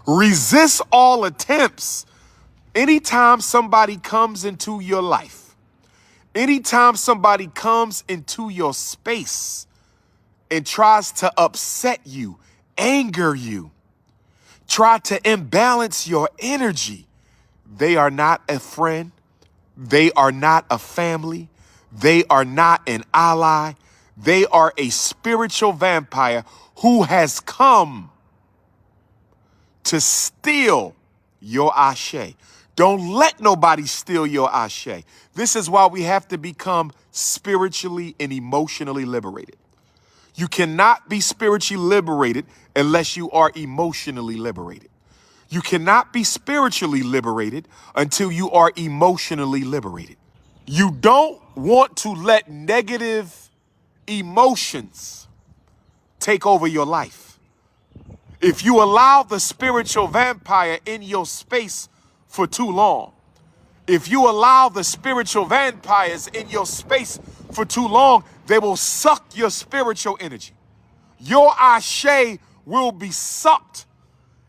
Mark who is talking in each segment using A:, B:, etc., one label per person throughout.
A: Resist all attempts. Anytime somebody comes into your life, anytime somebody comes into your space and tries to upset you, anger you, try to imbalance your energy, they are not a friend. They are not a family. They are not an ally. They are a spiritual vampire who has come to steal your ashe. Don't let nobody steal your ashe. This is why we have to become spiritually and emotionally liberated. You cannot be spiritually liberated unless you are emotionally liberated. You cannot be spiritually liberated until you are emotionally liberated. You don't want to let negative emotions take over your life. If you allow the spiritual vampire in your space for too long, if you allow the spiritual vampires in your space for too long, they will suck your spiritual energy. Your ashe will be sucked.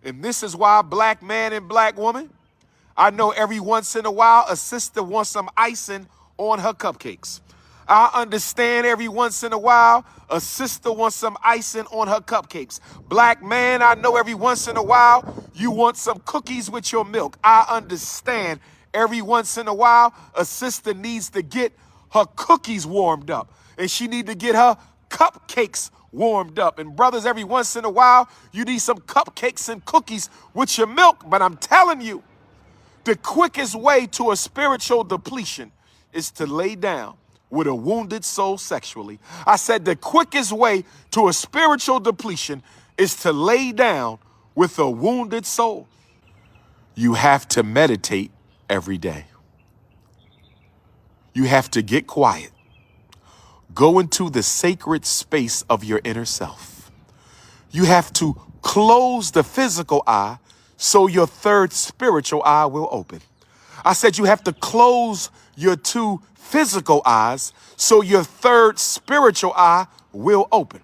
A: And this is why, black man and black woman, I know every once in a while a sister wants some icing on her cupcakes. I understand every once in a while a sister wants some icing on her cupcakes. Black man, I know every once in a while you want some cookies with your milk. I understand every once in a while a sister needs to get her cookies warmed up and she need to get her cupcakes warmed up. And brothers, every once in a while you need some cupcakes and cookies with your milk. But I'm telling you, the quickest way to a spiritual depletion is to lay down with a wounded soul sexually. I said the quickest way to a spiritual depletion is to lay down with a wounded soul. You have to meditate every day. You have to get quiet. Go into the sacred space of your inner self. You have to close the physical eye so your third spiritual eye will open. I said you have to close your two physical eyes so your third spiritual eye will open.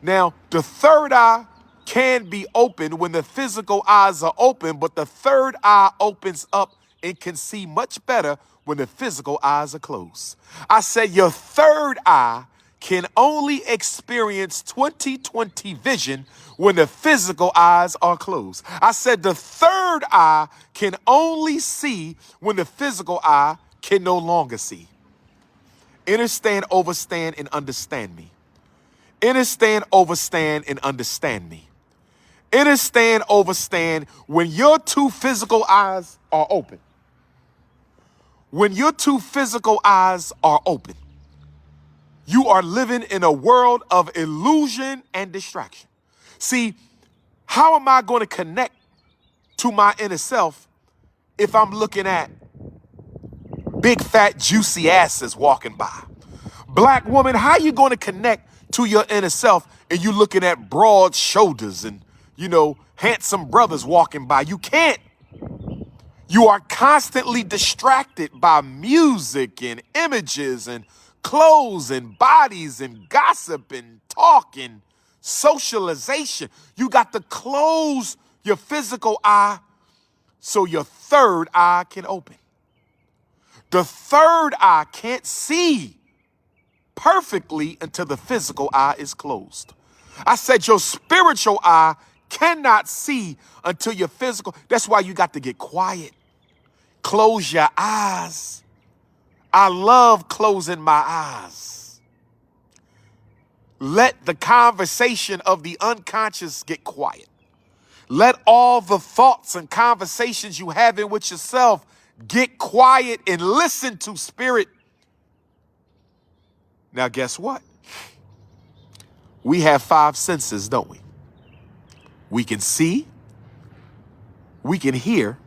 A: Now, the third eye can be open when the physical eyes are open, but the third eye opens up and can see much better when the physical eyes are closed. I said your third eye can only experience 20/20 vision when the physical eyes are closed. I said the third eye can only see when the physical eye can no longer see. Understand, overstand, and understand me. Understand, overstand, and understand me. Understand, overstand when your two physical eyes are open. When your two physical eyes are open, you are living in a world of illusion and distraction. See, how am I going to connect to my inner self if I'm looking at big, fat, juicy asses walking by? Black woman, how you going to connect to your inner self and you looking at broad shoulders and, handsome brothers walking by? You can't. You are constantly distracted by music and images and clothes and bodies and gossip and talk and socialization. You got to close your physical eye so your third eye can open. The third eye can't see perfectly until the physical eye is closed. I said your spiritual eye cannot see until your physical. That's why you got to get quiet. Close your eyes. I love closing my eyes. Let the conversation of the unconscious get quiet. Let all the thoughts and conversations you having with yourself get quiet and listen to spirit. Now, guess what? We have 5 senses, don't we? We can see, we can hear,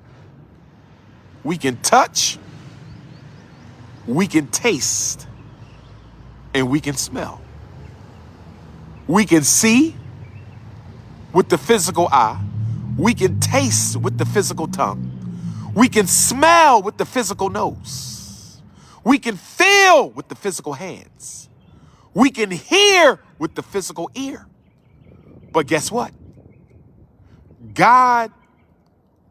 A: we can touch, we can taste, and we can smell. We can see with the physical eye. We can taste with the physical tongue. We can smell with the physical nose. We can feel with the physical hands. We can hear with the physical ear. But guess what? God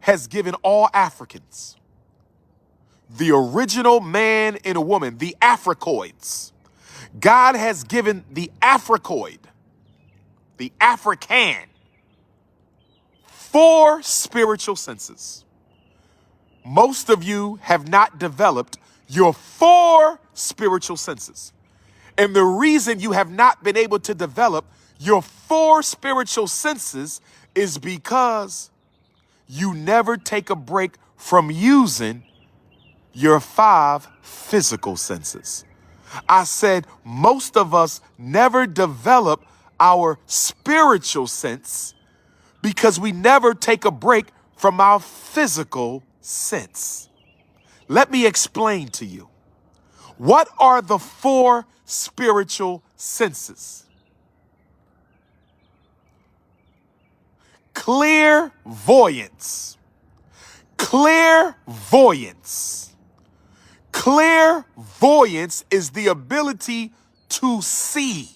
A: has given all Africans, the original man and a woman, the Africoids. God has given the Africoid, the Afrikan, 4 spiritual senses. Most of you have not developed your 4 spiritual senses. And the reason you have not been able to develop your 4 spiritual senses is because you never take a break from using your 5 physical senses. I said most of us never develop our spiritual sense because we never take a break from our physical sense. Let me explain to you. What are the 4 spiritual senses? Clairvoyance. Clairvoyance. Clairvoyance is the ability to see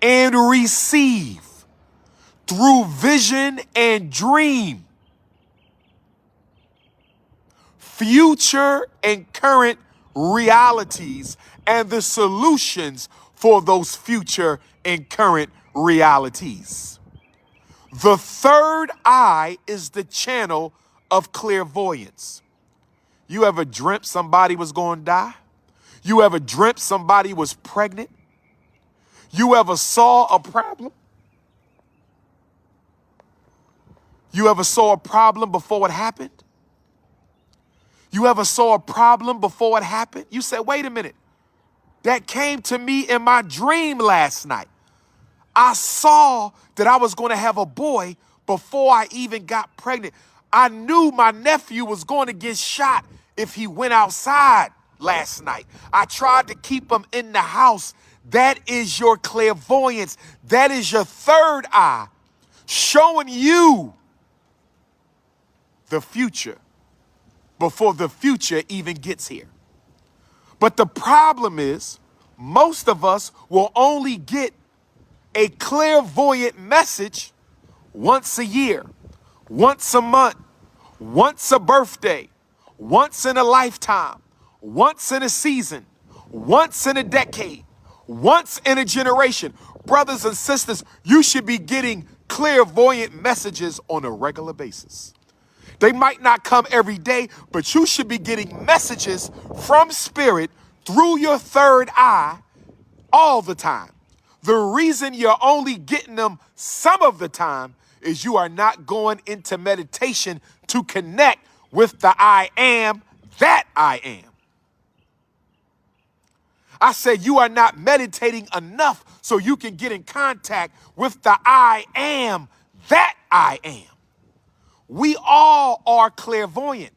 A: and receive through vision and dream future and current realities and the solutions for those future and current realities. The third eye is the channel of clairvoyance. You ever dreamt somebody was going to die? You ever dreamt somebody was pregnant? You ever saw a problem? You ever saw a problem before it happened? You ever saw a problem before it happened? You said, wait a minute. That came to me in my dream last night. I saw that I was going to have a boy before I even got pregnant. I knew my nephew was going to get shot if he went outside last night. I tried to keep him in the house. That is your clairvoyance. That is your third eye showing you the future before the future even gets here. But the problem is most of us will only get a clairvoyant message once a year, once a month, once a birthday, once in a lifetime, once in a season, once in a decade, once in a generation. Brothers and sisters, you should be getting clairvoyant messages on a regular basis. They might not come every day, but you should be getting messages from spirit through your third eye all the time. The reason you're only getting them some of the time is you are not going into meditation to connect with the I am that I am. I said you are not meditating enough so you can get in contact with the I am that I am. We all are clairvoyant.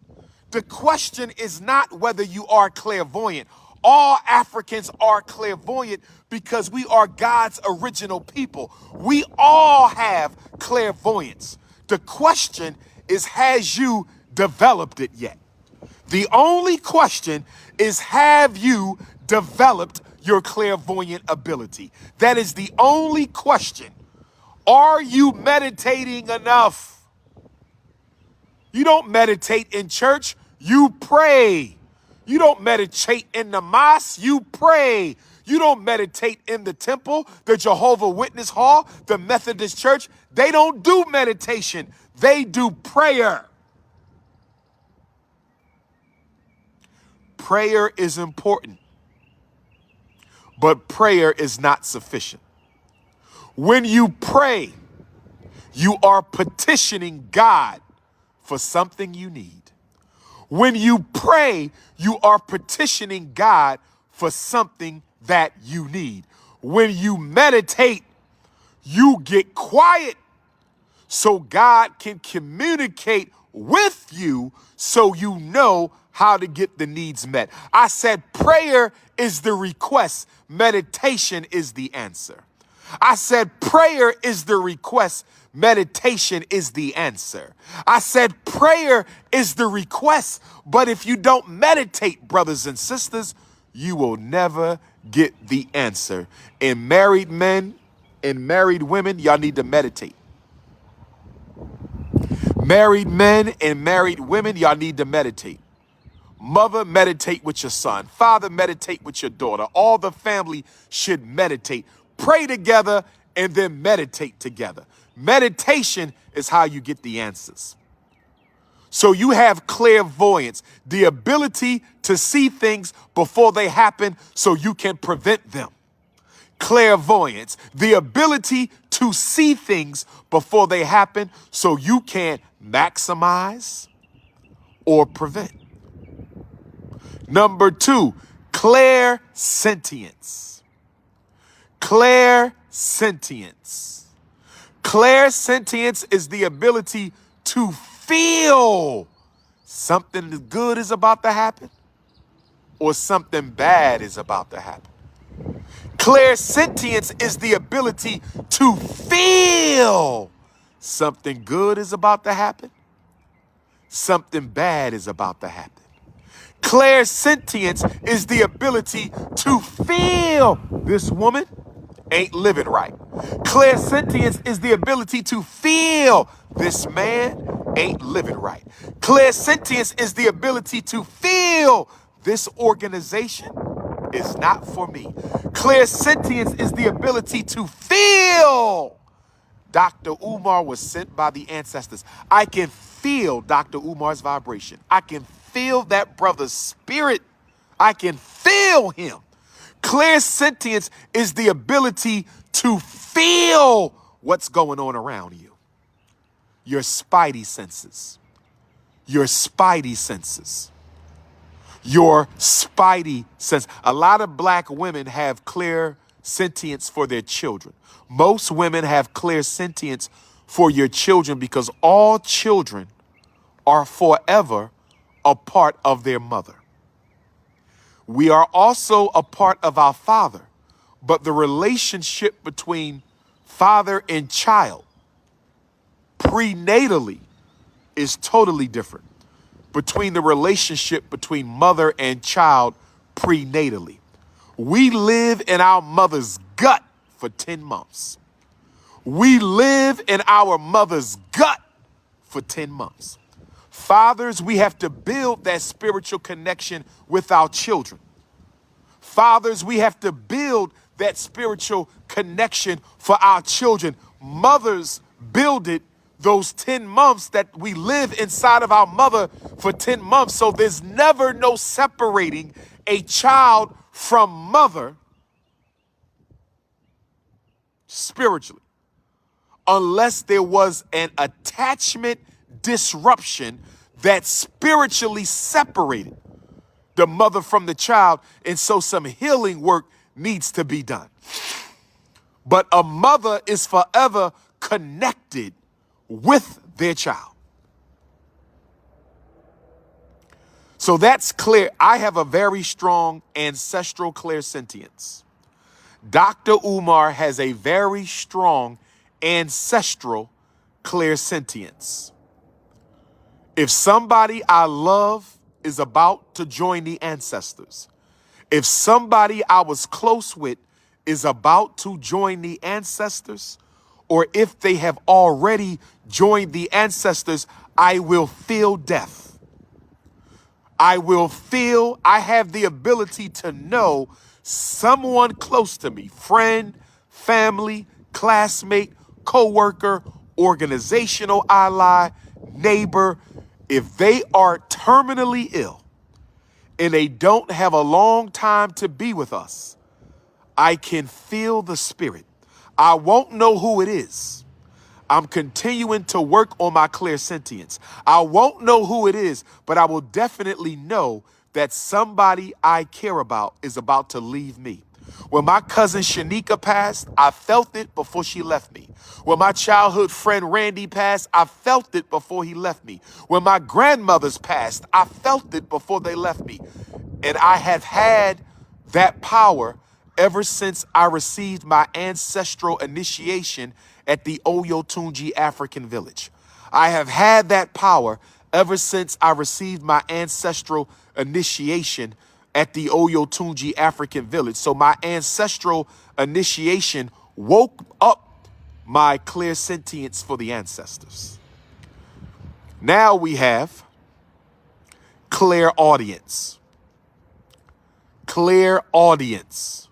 A: The question is not whether you are clairvoyant. All Africans are clairvoyant because we are God's original people. We all have clairvoyance. The question is, has you developed it yet? The only question is, have you developed your clairvoyant ability? That is the only question. Are you meditating enough? You don't meditate in church, you pray. You don't meditate in the mosque, you pray. You don't meditate in the temple, the Jehovah Witness Hall, the Methodist Church. They don't do meditation, they do prayer. Prayer is important, but prayer is not sufficient. When you pray, you are petitioning God for something you need. When you pray, you are petitioning God for something that you need. When you meditate, you get quiet so God can communicate with you so you know how to get the needs met. I said prayer is the request, meditation is the answer. I said prayer is the request, meditation is the answer. I said prayer is the request, but if you don't meditate, brothers and sisters, you will never get the answer. And married men and married women, y'all need to meditate. Married men and married women, y'all need to meditate. Mother, meditate with your son. Father, meditate with your daughter. All the family should meditate. Pray together and then meditate together. Meditation is how you get the answers. So you have clairvoyance, the ability to see things before they happen so you can prevent them. Clairvoyance, the ability to see things before they happen so you can maximize or prevent. Number 2, clairsentience. Clairsentience. Clairsentience is the ability to feel something good is about to happen or something bad is about to happen. Clairsentience is the ability to feel something good is about to happen, something bad is about to happen. Clairsentience is the ability to feel this woman ain't living right. Clairsentience is the ability to feel this man ain't living right. Clairsentience is the ability to feel this organization is not for me. Clairsentience is the ability to feel Dr. Umar was sent by the ancestors. I can feel Dr. Umar's vibration. I can feel that brother's spirit. I can feel him. Clairsentience is the ability to feel what's going on around you. Your spidey senses. Your spidey senses. Your spidey sense. A lot of black women have clairsentience for their children. Most women have clairsentience for your children because all children are forever a part of their mother. We are also a part of our father, but the relationship between father and child prenatally is totally different between the relationship between mother and child prenatally. We live in our mother's gut for 10 months. We live in our mother's gut for 10 months. Fathers, we have to build that spiritual connection with our children. Fathers, we have to build that spiritual connection for our children. Mothers build it those 10 months that we live inside of our mother for 10 months. So there's never no separating a child from mother spiritually, unless there was an attachment disruption that spiritually separated the mother from the child. And so some healing work needs to be done. But a mother is forever connected with their child. So that's clear. I have a very strong ancestral clairsentience. Dr. Umar has a very strong ancestral clairsentience. If somebody I love is about to join the ancestors, if somebody I was close with is about to join the ancestors, or if they have already joined the ancestors, I will feel death. I have the ability to know someone close to me, friend, family, classmate, coworker, organizational ally, neighbor, if they are terminally ill and they don't have a long time to be with us, I can feel the spirit. I won't know who it is. I'm continuing to work on my clairsentience. I won't know who it is, but I will definitely know that somebody I care about is about to leave me. When my cousin Shanika passed, I felt it before she left me. When my childhood friend Randy passed, I felt it before he left me. When my grandmothers passed, I felt it before they left me. And I have had that power ever since I received my ancestral initiation at the Oyotunji African village. I have had that power ever since I received my ancestral initiation at the Oyotunji African village. So my ancestral initiation woke up my clairsentience for the ancestors. Now we have clairaudience. Clairaudience.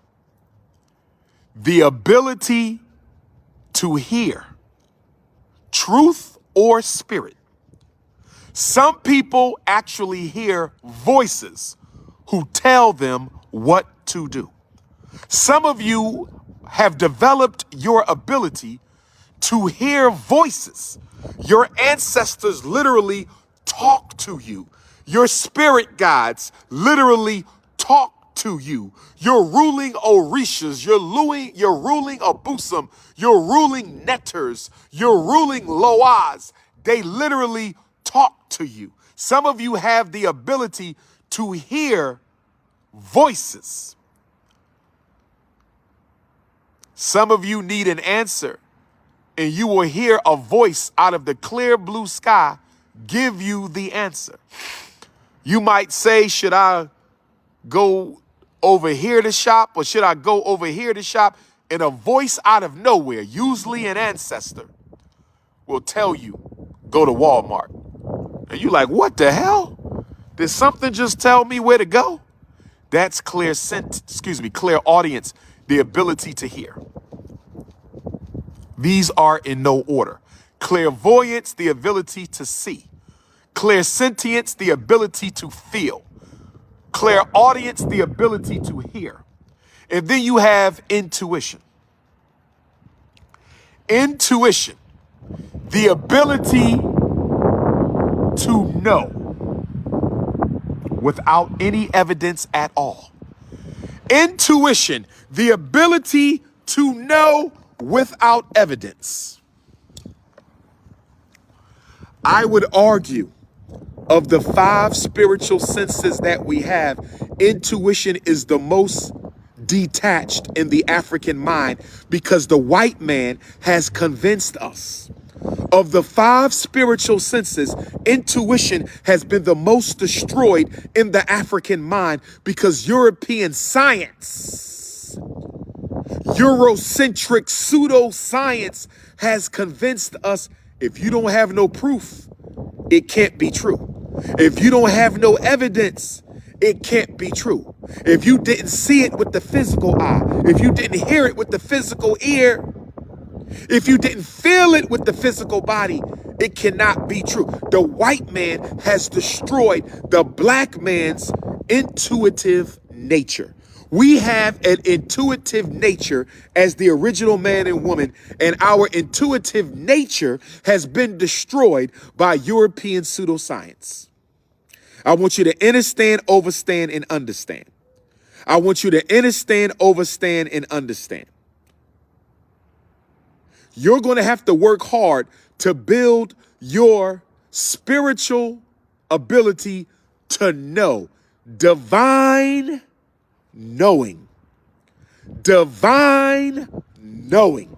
A: The ability to hear truth or spirit. Some people actually hear voices who tell them what to do. Some of you have developed your ability to hear voices. Your ancestors literally talk to you. Your spirit guides literally talk to you. Your ruling Orishas, your ruling Abusam, your ruling Netters, your ruling Loas, they literally talk to you. Some of you have the ability to hear voices. Some of you need an answer, and you will hear a voice out of the clear blue sky give you the answer. You might say, should I go over here to shop, or should I go over here to shop? And a voice out of nowhere, usually an ancestor, will tell you, go to Walmart. And you're like, what the hell? Did something just tell me where to go? That's clairaudience, the ability to hear. These are in no order. Clairvoyance, the ability to see. Clairsentience, the ability to feel. Clairaudience, the ability to hear. And then you have intuition. Intuition, the ability to know without any evidence at all. Intuition, the ability to know without evidence. I would argue, of the 5 spiritual senses that we have, intuition is the most detached in the African mind, because the white man has convinced us. Of the 5 spiritual senses, intuition has been the most destroyed in the African mind, because European science, Eurocentric pseudoscience has convinced us, if you don't have no proof, it can't be true. If you don't have no evidence, it can't be true. If you didn't see it with the physical eye, if you didn't hear it with the physical ear, if you didn't feel it with the physical body, it cannot be true. The white man has destroyed the black man's intuitive nature. We have an intuitive nature as the original man and woman, and our intuitive nature has been destroyed by European pseudoscience. I want you to understand, overstand, and understand. I want you to understand, overstand, and understand. You're going to have to work hard to build your spiritual ability to know. Divine knowing. Divine knowing.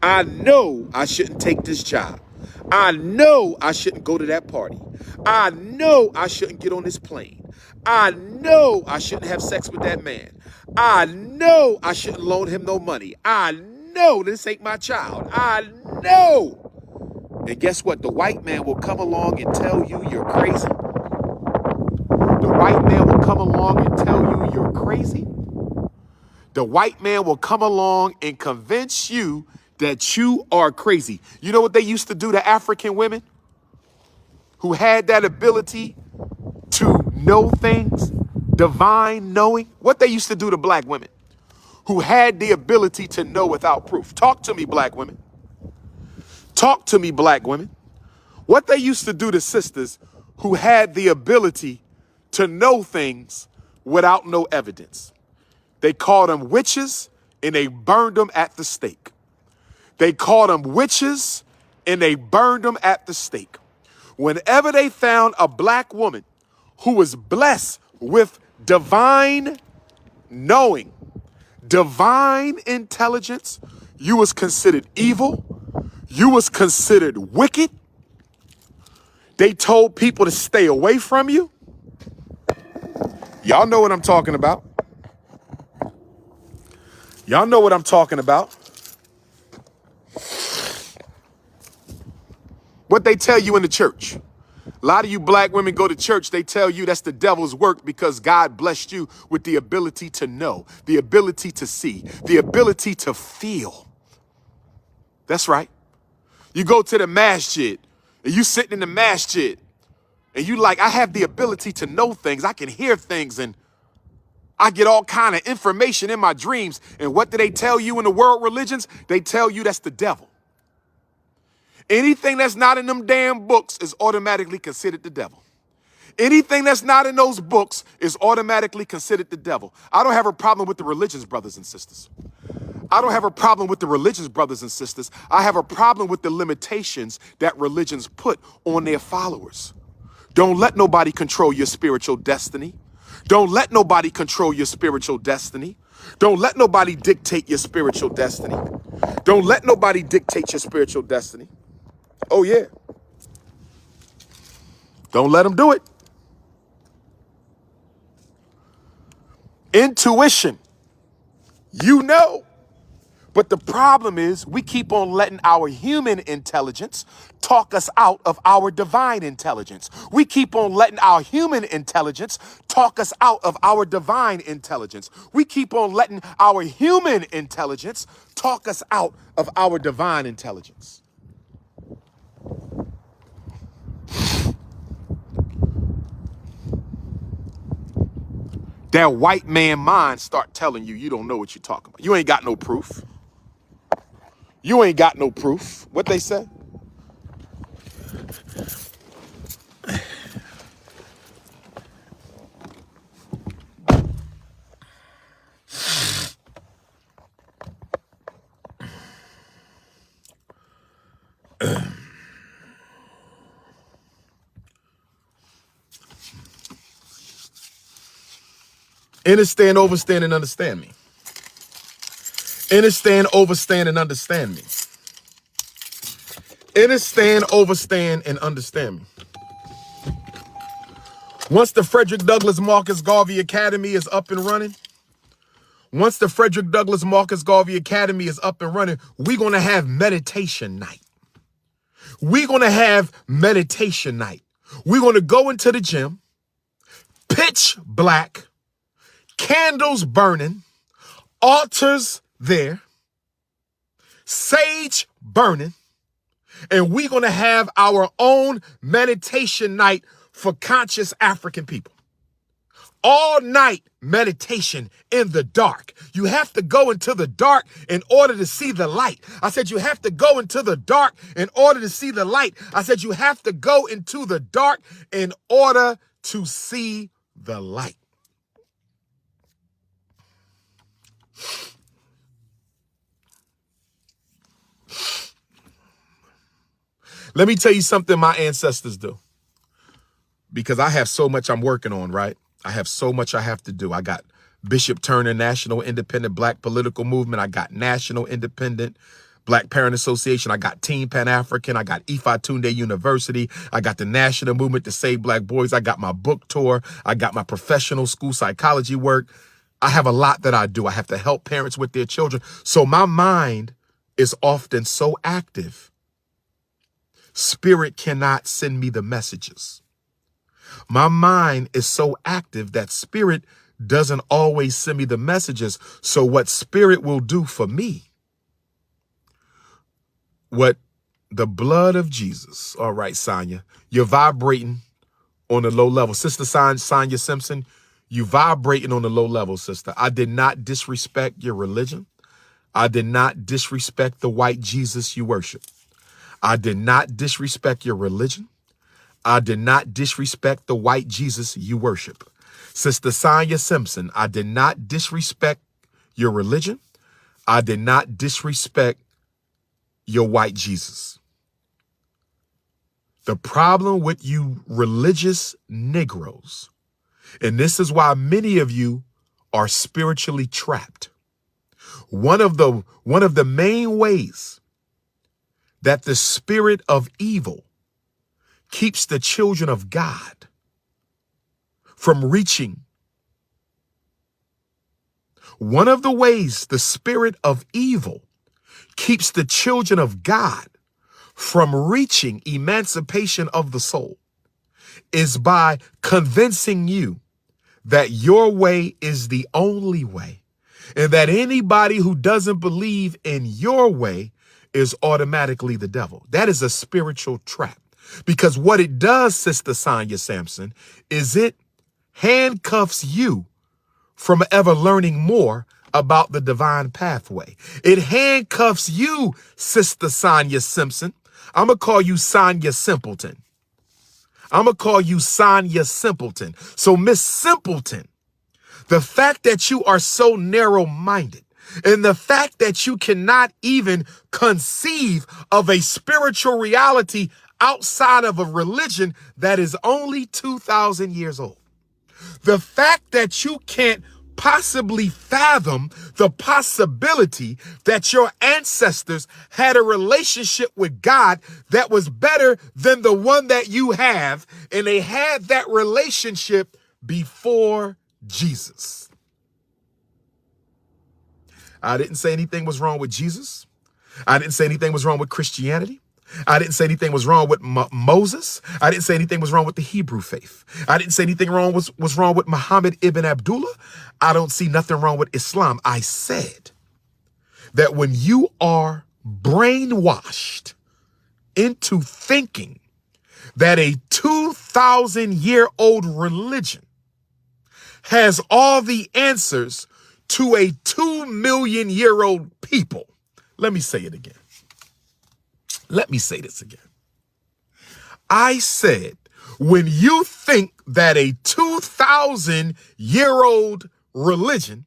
A: I know I shouldn't take this job. I know I shouldn't go to that party. I know I shouldn't get on this plane. I know I shouldn't have sex with that man. I know I shouldn't loan him no money. I know this ain't my child. I know. And guess what? The white man will come along and tell you you're crazy. The white man will come along and tell you you're crazy. The white man will come along and convince you that you are crazy. You know what they used to do to African women who had that ability to know things, divine knowing? What they used to do to black women who had the ability to know without proof. Talk to me, black women. Talk to me, black women. What they used to do to sisters who had the ability to know things without no evidence. They called them witches, and they burned them at the stake. They called them witches, and they burned them at the stake. Whenever they found a black woman who was blessed with divine knowing, divine intelligence, you was considered evil. You was considered wicked. They told people to stay away from you. Y'all know what I'm talking about. Y'all know what I'm talking about. What they tell you in the church. A lot of you black women go to church, they tell you that's the devil's work because God blessed you with the ability to know, the ability to see, the ability to feel. That's right. You go to the masjid and you sitting in the masjid and you like, I have the ability to know things. I can hear things and I get all kind of information in my dreams. And what do they tell you in the world religions? They tell you that's the devil. Anything that's not in them damn books is automatically considered the devil. Anything that's not in those books is automatically considered the devil. I don't have a problem with the religions, brothers and sisters. I don't have a problem with the religions, brothers and sisters. I have a problem with the limitations that religions put on their followers. Don't let nobody control your spiritual destiny. Don't let nobody control your spiritual destiny. Don't let nobody dictate your spiritual destiny. Don't let nobody dictate your spiritual destiny. Oh, yeah. Don't let them do it. Intuition. You know. But the problem is we keep on letting our human intelligence talk us out of our divine intelligence. We keep on letting our human intelligence talk us out of our divine intelligence. We keep on letting our human intelligence talk us out of our divine intelligence. That white man mind start telling you you don't know what you're talking about. You ain't got no proof. You ain't got no proof. What they say? Understand, overstand, and understand me. Understand, overstand, and understand me. Understand, overstand, and understand me. Once the Frederick Douglass Marcus Garvey Academy is up and running, we're going to have meditation night. We're going to have meditation night. We're going to go into the gym, pitch black, candles burning, altars there, sage burning, and we're going to have our own meditation night for conscious African people. All night meditation in the dark. You have to go into the dark in order to see the light. I said you have to go into the dark in order to see the light. I said you have to go into the dark in order to see the light. Let me tell you something my ancestors do. Because I have so much I'm working on, right? I have so much I have to do. I got Bishop Turner National Independent Black Political Movement. I got National Independent Black Parent Association. I got Team Pan-African. I got Ifa Tunde University. I got the National Movement to Save Black Boys. I got my book tour. I got my professional school psychology work. I have a lot that I do. I have to help parents with their children. So my mind is often so active. Spirit cannot send me the messages. My mind is so active that spirit doesn't always send me the messages. So what spirit will do for me, what the blood of Jesus. All right, Sonya, you're vibrating on a low level. Sister Sonya Simpson, you vibrating on a low level, sister. I did not disrespect your religion. I did not disrespect the white Jesus you worship. I did not disrespect your religion. I did not disrespect the white Jesus you worship. Sister Sonya Simpson, I did not disrespect your religion. I did not disrespect your white Jesus. The problem with you religious Negroes, and this is why many of you are spiritually trapped. One of the main ways that the spirit of evil keeps the children of God from reaching. One of the ways the spirit of evil keeps the children of God from reaching emancipation of the soul is by convincing you that your way is the only way, and that anybody who doesn't believe in your way is automatically the devil. That is a spiritual trap, because what it does, Sister Sonia Sampson, is it handcuffs you from ever learning more about the divine pathway. It handcuffs you, Sister Sonia Simpson. I'm going to call you Sonia Simpleton. I'm going to call you Sonia Simpleton. So, Miss Simpleton, the fact that you are so narrow-minded, and the fact that you cannot even conceive of a spiritual reality outside of a religion that is only 2,000 years old. The fact that you can't possibly fathom the possibility that your ancestors had a relationship with God that was better than the one that you have, and they had that relationship before Jesus. I didn't say anything was wrong with Jesus. I didn't say anything was wrong with Christianity. I didn't say anything was wrong with Moses. I didn't say anything was wrong with the Hebrew faith. I didn't say anything was wrong with Muhammad ibn Abdullah. I don't see nothing wrong with Islam. I said that when you are brainwashed into thinking that a 2,000-year-old religion has all the answers to a 2,000,000-year-old people. Let me say it again. Let me say this again. I said, when you think that a 2,000-year-old religion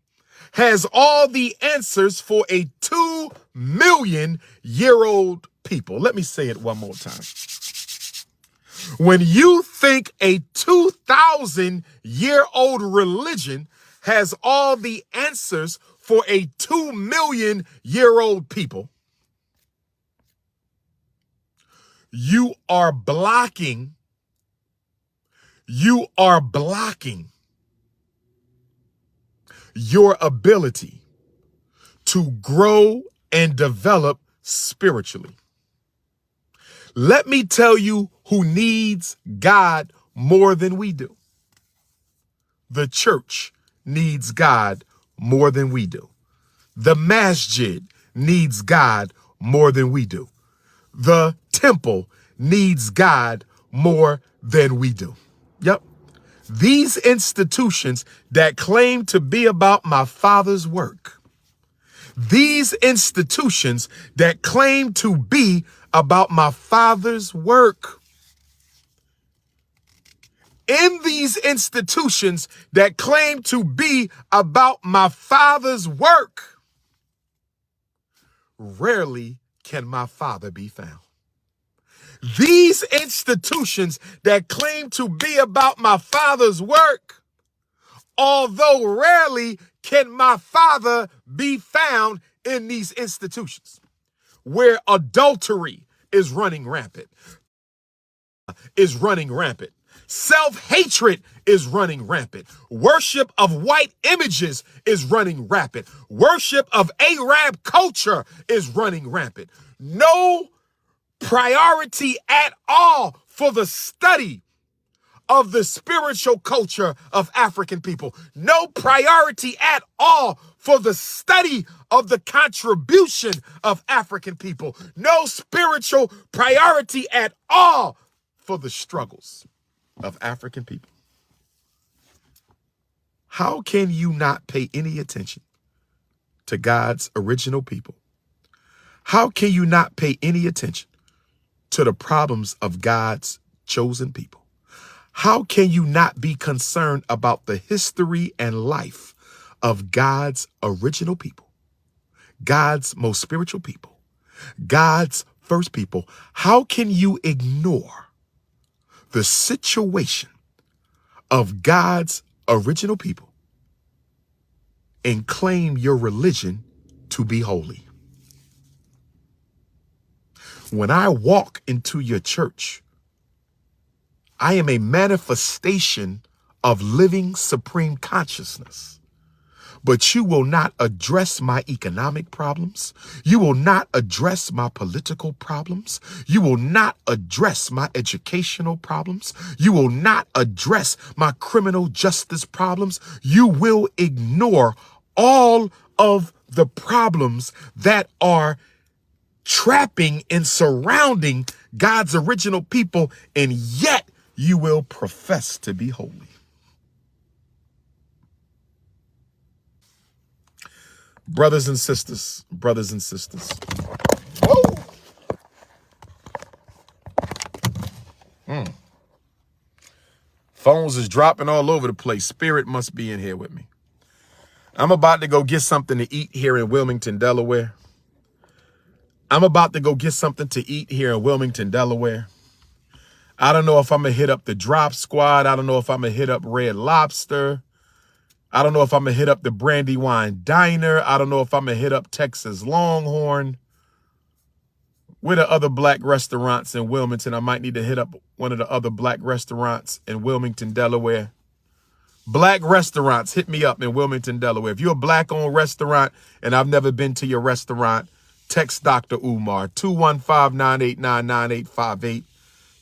A: has all the answers for a 2,000,000-year-old people. Let me say it one more time. When you think a 2,000-year-old religion has all the answers for a 2,000,000-year-old people, you are blocking your ability to grow and develop spiritually. Let me tell you who needs God more than we do. The church needs God more than we do. The masjid needs God more than we do. The temple needs God more than we do. Yep. These institutions that claim to be about my Father's work. These institutions that claim to be about my Father's work. In these institutions that claim to be about my Father's work, rarely can my Father be found. These institutions that claim to be about my Father's work, although rarely can my Father be found in these institutions, where adultery is running rampant, self-hatred is running rampant, worship of white images is running rampant, worship of Arab culture is running rampant. No priority at all for the study of the spiritual culture of African people. No priority at all for the study of the contribution of African people. No spiritual priority at all for the struggles of African people. How can you not pay any attention to God's original people? How can you not pay any attention to the problems of God's chosen people? How can you not be concerned about the history and life of God's original people, God's most spiritual people, God's first people? How can you ignore the situation of God's original people and claim your religion to be holy? When I walk into your church, I am a manifestation of living supreme consciousness. but you will not address my economic problems. You will not address my political problems. You will not address my educational problems. You will not address my criminal justice problems. You will ignore all of the problems that are trapping and surrounding God's original people, and yet you will profess to be holy. Brothers and sisters, brothers and sisters. Whoa. Phones is dropping all over the place. Spirit must be in here with me. I'm about to go get something to eat here in Wilmington, Delaware. I don't know if I'm going to hit up the Drop Squad. I don't know if I'm going to hit up Red Lobster. I don't know if I'm going to hit up the Brandywine Diner. I don't know if I'm going to hit up Texas Longhorn. Where the other black restaurants in Wilmington? I might need to hit up one of the other black restaurants in Wilmington, Delaware. Black restaurants, hit me up in Wilmington, Delaware. If you're a black-owned restaurant and I've never been to your restaurant, text Dr. Umar, 215-989-9858.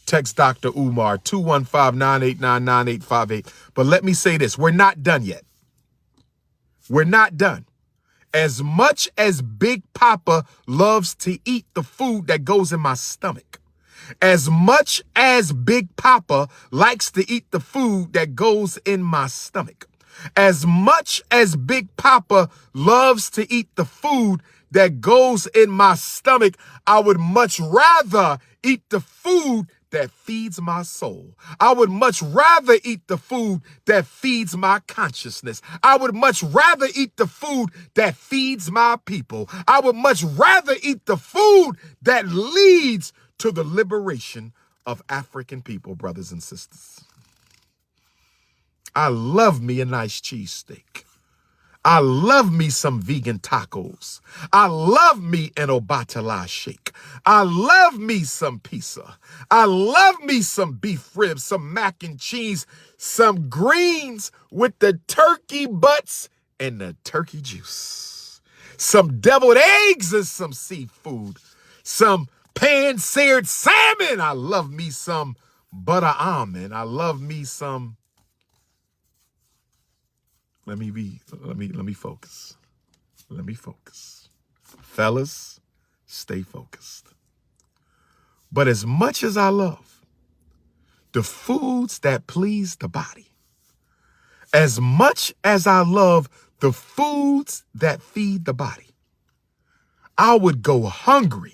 A: Text Dr. Umar, 215-989-9858. But let me say this, we're not done yet. We're not done. As much as Big Papa loves to eat the food that goes in my stomach, as much as Big Papa likes to eat the food that goes in my stomach, as much as Big Papa loves to eat the food that goes in my stomach, I would much rather eat the food that feeds my soul. I would much rather eat the food that feeds my consciousness. I would much rather eat the food that feeds my people. I would much rather eat the food that leads to the liberation of African people, brothers and sisters. I love me a nice cheesesteak. I love me some vegan tacos. I love me an Obatala shake. I love me some pizza. I love me some beef ribs, some mac and cheese, some greens with the turkey butts and the turkey juice. Some deviled eggs and some seafood. Some pan-seared salmon. I love me some butter almond. I love me some... Let me focus. Let me focus. Fellas, stay focused. But as much as I love the foods that please the body, as much as I love the foods that feed the body, I would go hungry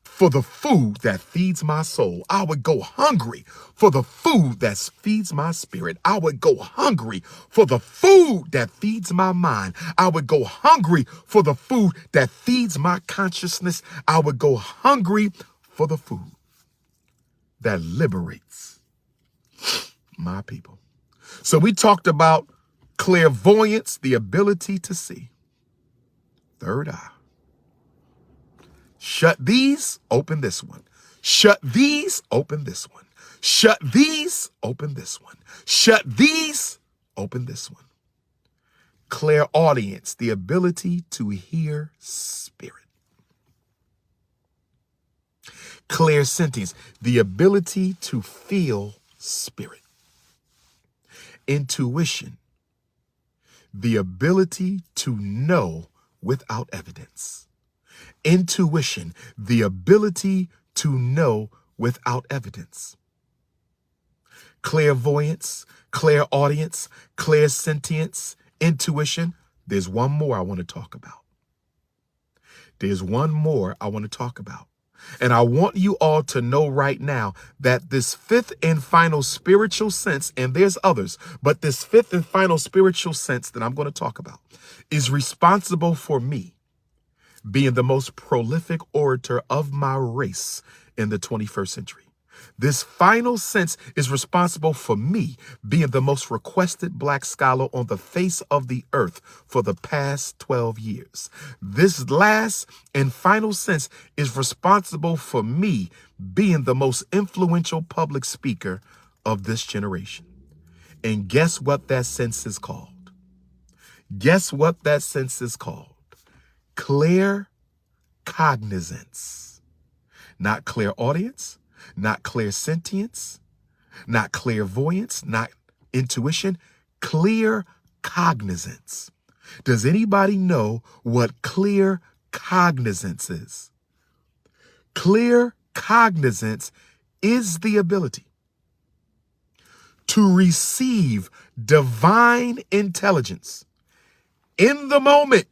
A: for the food that feeds my soul. I would go hungry for the food that feeds my spirit. I would go hungry for the food that feeds my mind. I would go hungry for the food that feeds my consciousness. I would go hungry for the food that liberates my people. So we talked about clairvoyance, the ability to see. Third eye. Shut these, open this one. Shut these, open this one. Shut these, open this one. Shut these, open this one. Clairaudience, the ability to hear spirit. Clairsentience, the ability to feel spirit. Intuition, the ability to know without evidence. Intuition, the ability to know without evidence. Clairvoyance, clairaudience, clairsentience, intuition. There's one more I want to talk about. There's one more I want to talk about. And I want you all to know right now that this fifth and final spiritual sense, and there's others, but this fifth and final spiritual sense that I'm going to talk about is responsible for me being the most prolific orator of my race in the 21st century. This final sense is responsible for me being the most requested black scholar on the face of the earth for the past 12 years. This last and final sense is responsible for me being the most influential public speaker of this generation. And guess what that sense is called? Guess what that sense is called? Claircognizance. Not clairaudience, not clairsentience, not clairvoyance, not intuition, claircognizance. Does anybody know what claircognizance is? Claircognizance is the ability to receive divine intelligence in the moment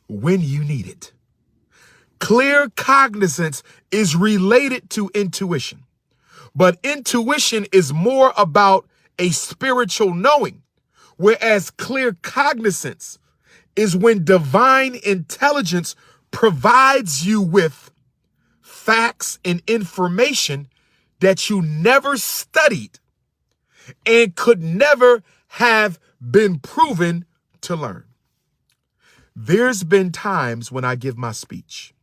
A: when you need it. Claircognizance is related to intuition, but intuition is more about a spiritual knowing, whereas claircognizance is when divine intelligence provides you with facts and information that you never studied and could never have been proven to learn. There's been times when I give my speech,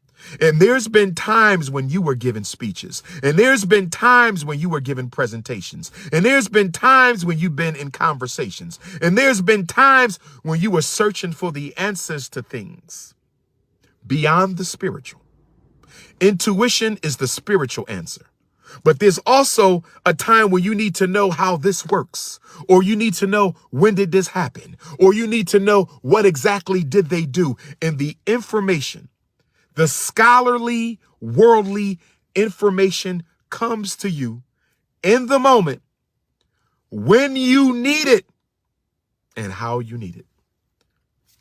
A: and there's been times when you were given speeches, and there's been times when you were given presentations, and there's been times when you've been in conversations, and there's been times when you were searching for the answers to things beyond the spiritual. Intuition is the spiritual answer. But there's also a time when you need to know how this works, or you need to know when did this happen, or you need to know what exactly did they do. And the information, the scholarly, worldly information comes to you in the moment when you need it and how you need it.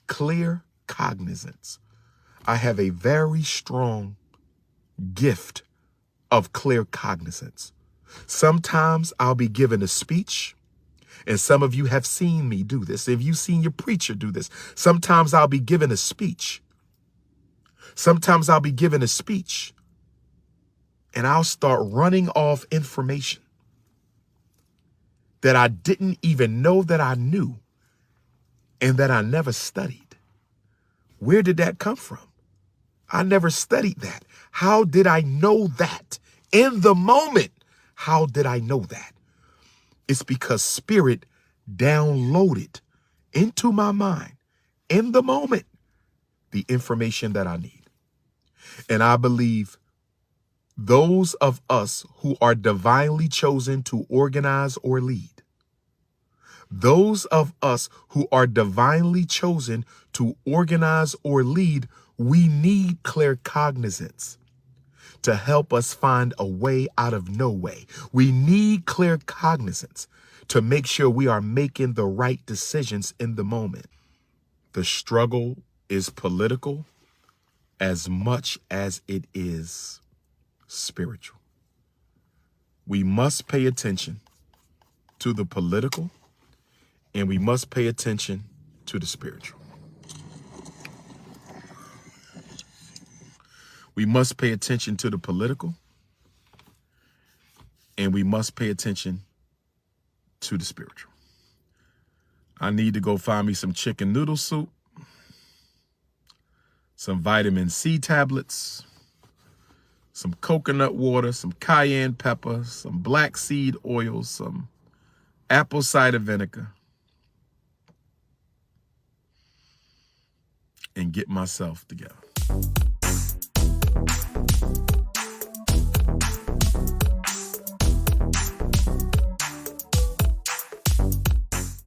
A: Claircognizance. I have a very strong gift of claircognizance. Sometimes I'll be given a speech, and some of you have seen me do this. If you've seen your preacher do this, sometimes I'll be given a speech. Sometimes I'll be given a speech, and I'll start running off information that I didn't even know that I knew and that I never studied. Where did that come from? I never studied that. How did I know that? In the moment, how did I know that? It's because Spirit downloaded into my mind in the moment the information that I need. And I believe those of us who are divinely chosen to organize or lead, those of us who are divinely chosen to organize or lead, we need claircognizance to help us find a way out of no way. We need claircognizance to make sure we are making the right decisions in the moment. The struggle is political as much as it is spiritual. We must pay attention to the political, and we must pay attention to the spiritual. We must pay attention to the political, and we must pay attention to the spiritual. I need to go find me some chicken noodle soup, some vitamin C tablets, some coconut water, some cayenne pepper, some black seed oil, some apple cider vinegar, and get myself together.